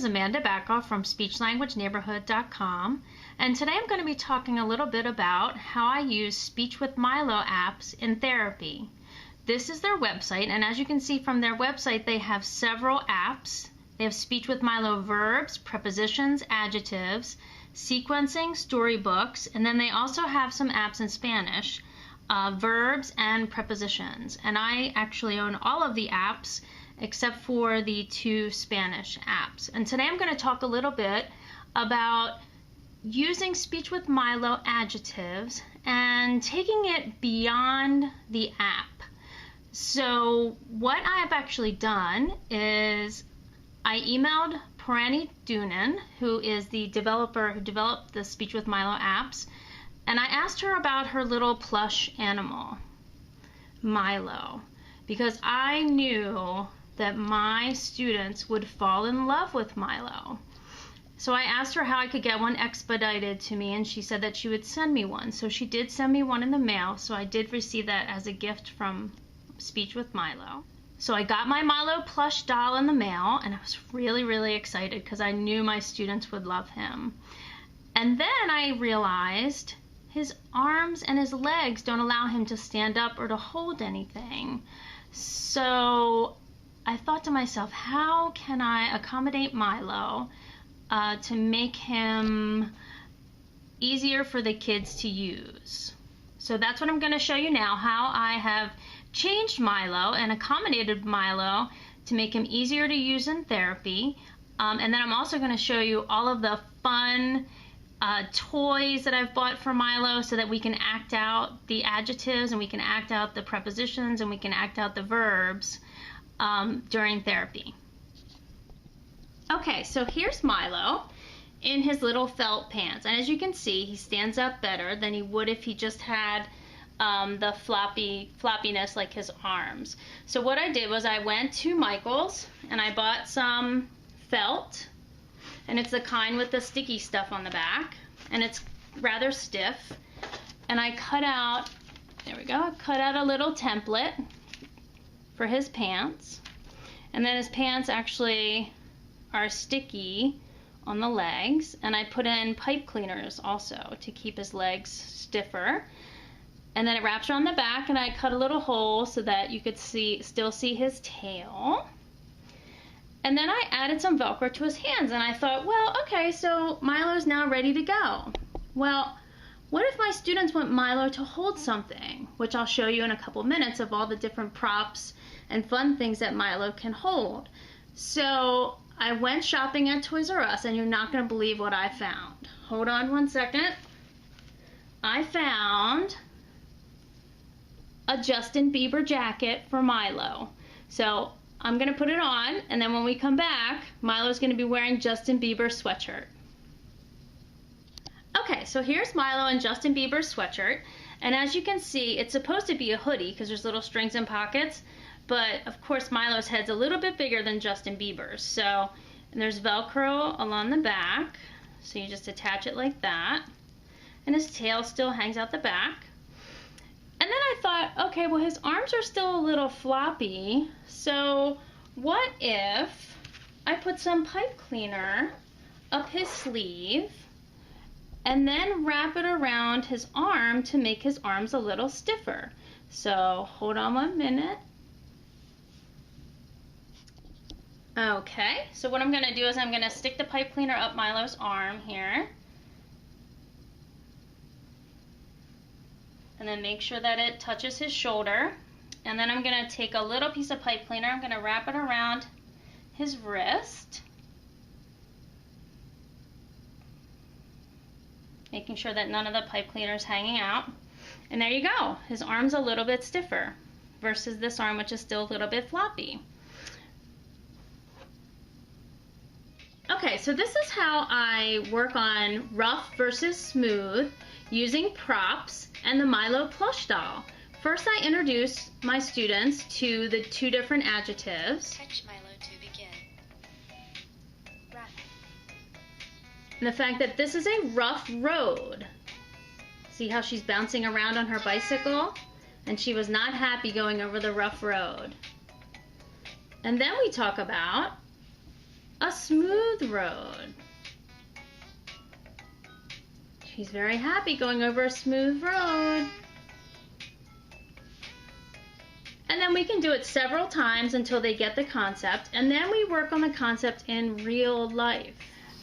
is Amanda Backof from SpeechLanguageNeighborhood.com, and today I'm going to be talking a little bit about how I use Speech with Milo apps in therapy. This is their website, and as you can see from their website, they have several apps. They have Speech with Milo verbs, prepositions, adjectives, sequencing, storybooks, and then they also have some apps in Spanish, verbs and prepositions. And I actually own all of the apps except for the 2 Spanish apps. And today I'm going to talk a little bit about using Speech with Milo adjectives and taking it beyond the app. So what I have actually done is I emailed Parani Doonan, who is the developer who developed the Speech with Milo apps, and I asked her about her little plush animal, Milo, because I knew that my students would fall in love with Milo. So I asked her how I could get one expedited to me, and she said that she would send me one. So she did send me one in the mail, so I did receive that as a gift from Speech with Milo. So I got my Milo plush doll in the mail, and I was really, really excited because I knew my students would love him. And then I realized his arms and his legs don't allow him to stand up or to hold anything. So I thought to myself, how can I accommodate Milo to make him easier for the kids to use? So that's what I'm going to show you now, how I have changed Milo and accommodated Milo to make him easier to use in therapy. And then I'm also going to show you all of the fun toys that I've bought for Milo so that we can act out the adjectives and we can act out the prepositions and we can act out the verbs during therapy. Okay, so here's Milo in his little felt pants, and as you can see, he stands up better than he would if he just had the floppiness like his arms. So what I did was I went to Michael's and I bought some felt, and it's the kind with the sticky stuff on the back, and it's rather stiff, and I cut out, there we go, I cut out a little template for his pants, and then his pants actually are sticky on the legs, and I put in pipe cleaners also to keep his legs stiffer, and then it wraps around the back, and I cut a little hole so that you could still see his tail. And then I added some Velcro to his hands, and I thought, well, okay, so Milo's now ready to go. Well, what if my students want Milo to hold something, which I'll show you in a couple minutes of all the different props and fun things that Milo can hold. So I went shopping at Toys R Us, and you're not going to believe what I found. Hold on one second. I found a Justin Bieber jacket for Milo. So I'm going to put it on, and then when we come back, Milo's going to be wearing Justin Bieber's sweatshirt. Okay, so here's Milo in Justin Bieber's sweatshirt, and as you can see, it's supposed to be a hoodie because there's little strings and pockets, but of course Milo's head's a little bit bigger than Justin Bieber's. So, and there's Velcro along the back, so you just attach it like that, and his tail still hangs out the back. And then I thought, okay, well, his arms are still a little floppy, so what if I put some pipe cleaner up his sleeve and then wrap it around his arm to make his arms a little stiffer? So hold on 1 minute. Okay, so what I'm going to do is I'm going to stick the pipe cleaner up Milo's arm here. And then make sure that it touches his shoulder. And then I'm going to take a little piece of pipe cleaner, I'm going to wrap it around his wrist, making sure that none of the pipe cleaner is hanging out. And there you go. His arm's a little bit stiffer versus this arm, which is still a little bit floppy. Okay, so this is how I work on rough versus smooth using props and the Milo plush doll. First, I introduce my students to the 2 different adjectives. Catch Milo to begin. Rough. And the fact that this is a rough road. See how she's bouncing around on her bicycle? And she was not happy going over the rough road. And then we talk about a smooth road. She's very happy going over a smooth road. And then we can do it several times until they get the concept, and then we work on the concept in real life.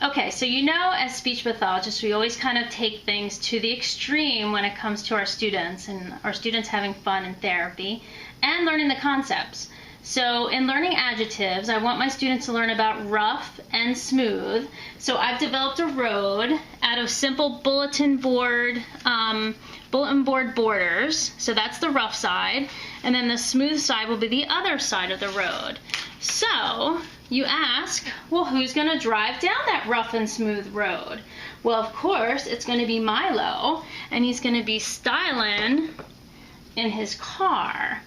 Okay, so you know, as speech pathologists, we always kind of take things to the extreme when it comes to our students and our students having fun in therapy and learning the concepts. So in learning adjectives, I want my students to learn about rough and smooth. So I've developed a road out of simple bulletin board borders. So that's the rough side. And then the smooth side will be the other side of the road. So you ask, well, who's going to drive down that rough and smooth road? Well, of course, it's going to be Milo, and he's going to be styling in his car.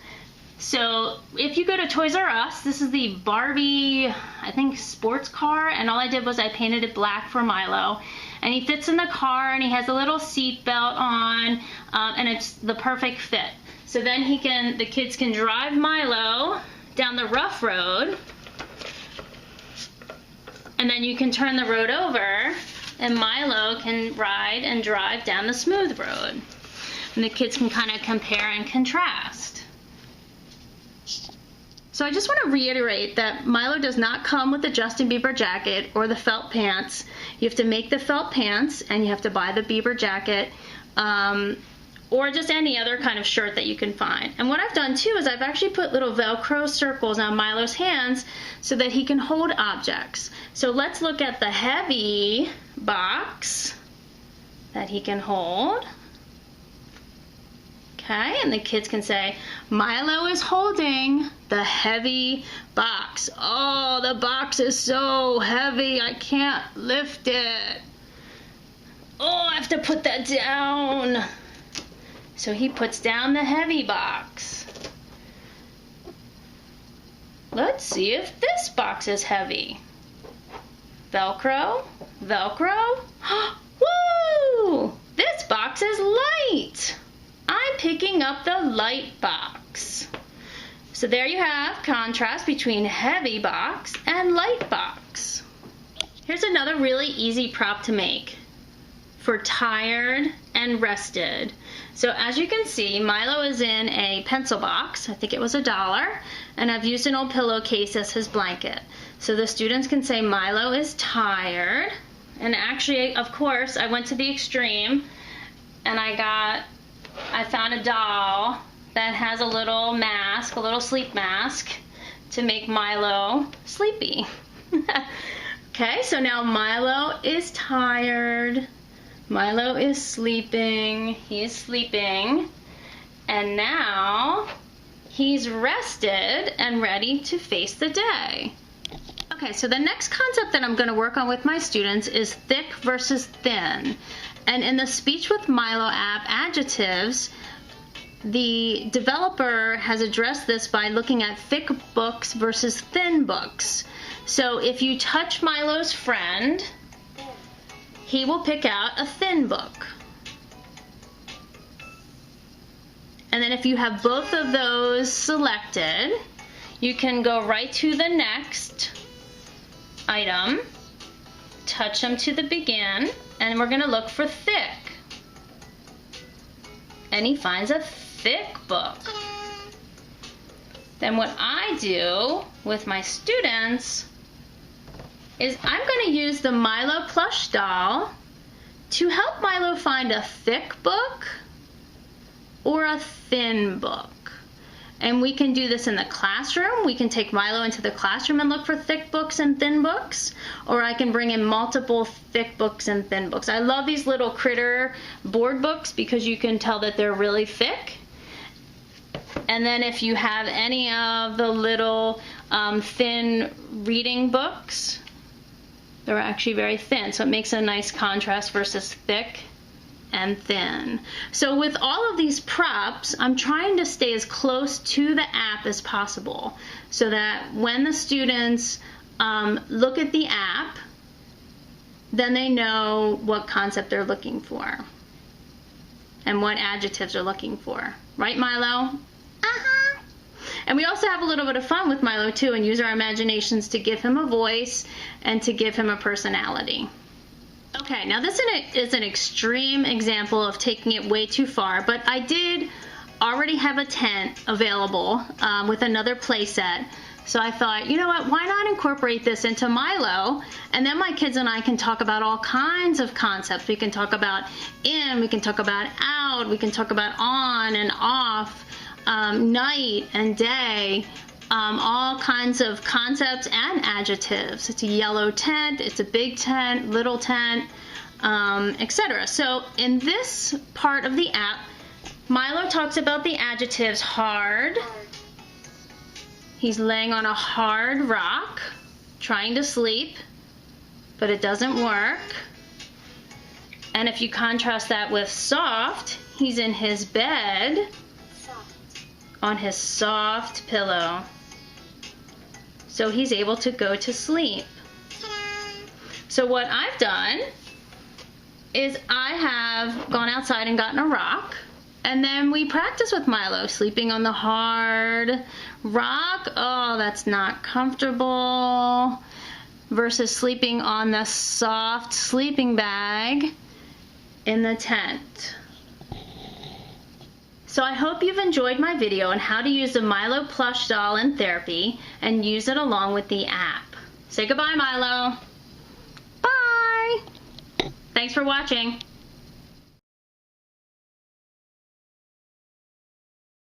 So if you go to Toys R Us, this is the Barbie, I think, sports car, and all I did was I painted it black for Milo. And he fits in the car, and he has a little seat belt on, and it's the perfect fit. So then the kids can drive Milo down the rough road, and then you can turn the road over, and Milo can ride and drive down the smooth road. And the kids can kind of compare and contrast. So I just want to reiterate that Milo does not come with the Justin Bieber jacket or the felt pants. You have to make the felt pants, and you have to buy the Bieber jacket, or just any other kind of shirt that you can find. And what I've done too is I've actually put little Velcro circles on Milo's hands so that he can hold objects. So let's look at the heavy box that he can hold. Okay, and the kids can say, Milo is holding the heavy box. Oh, the box is so heavy, I can't lift it. Oh, I have to put that down. So he puts down the heavy box. Let's see if this box is heavy. Velcro, Velcro. Woo! This box is light. I'm picking up the light box. So there you have contrast between heavy box and light box. Here's another really easy prop to make for tired and rested. So as you can see, Milo is in a pencil box. I think it was $1, and I've used an old pillowcase as his blanket. So the students can say Milo is tired. And actually, of course, I went to the extreme, and I found a doll that has a little mask, a little sleep mask, to make Milo sleepy. Okay, so now Milo is tired. Milo is sleeping. He is sleeping. And now he's rested and ready to face the day. Okay, so the next concept that I'm going to work on with my students is thick versus thin. And in the Speech with Milo app, Adjectives, the developer has addressed this by looking at thick books versus thin books. So if you touch Milo's friend, he will pick out a thin book. And then if you have both of those selected, you can go right to the next item, touch them to the begin, and we're going to look for thick. And he finds a thick book. Then what I do with my students is I'm going to use the Milo plush doll to help Milo find a thick book or a thin book. And we can do this in the classroom. We can take Milo into the classroom and look for thick books and thin books, or I can bring in multiple thick books and thin books. I love these little critter board books because you can tell that they're really thick. And then if you have any of the little thin reading books, they're actually very thin, so it makes a nice contrast versus thick and thin. So with all of these props, I'm trying to stay as close to the app as possible so that when the students look at the app, then they know what concept they're looking for and what adjectives they're looking for. Right, Milo? Uh-huh. And we also have a little bit of fun with Milo too and use our imaginations to give him a voice and to give him a personality. Okay, now this is an extreme example of taking it way too far, but I did already have a tent available with another play set. So I thought, you know what, why not incorporate this into Milo? And then my kids and I can talk about all kinds of concepts. We can talk about in, we can talk about out, we can talk about on and off, night and day, all kinds of concepts and adjectives. It's a yellow tent, it's a big tent, little tent, etc. So in this part of the app, Milo talks about the adjectives hard. He's laying on a hard rock, trying to sleep, but it doesn't work. And if you contrast that with soft, he's in his bed on his soft pillow. So he's able to go to sleep. So what I've done is I have gone outside and gotten a rock, and then we practice with Milo, sleeping on the hard rock. Oh, that's not comfortable. Versus sleeping on the soft sleeping bag in the tent. So I hope you've enjoyed my video on how to use the Milo plush doll in therapy and use it along with the app. Say goodbye, Milo. Bye. Thanks for watching.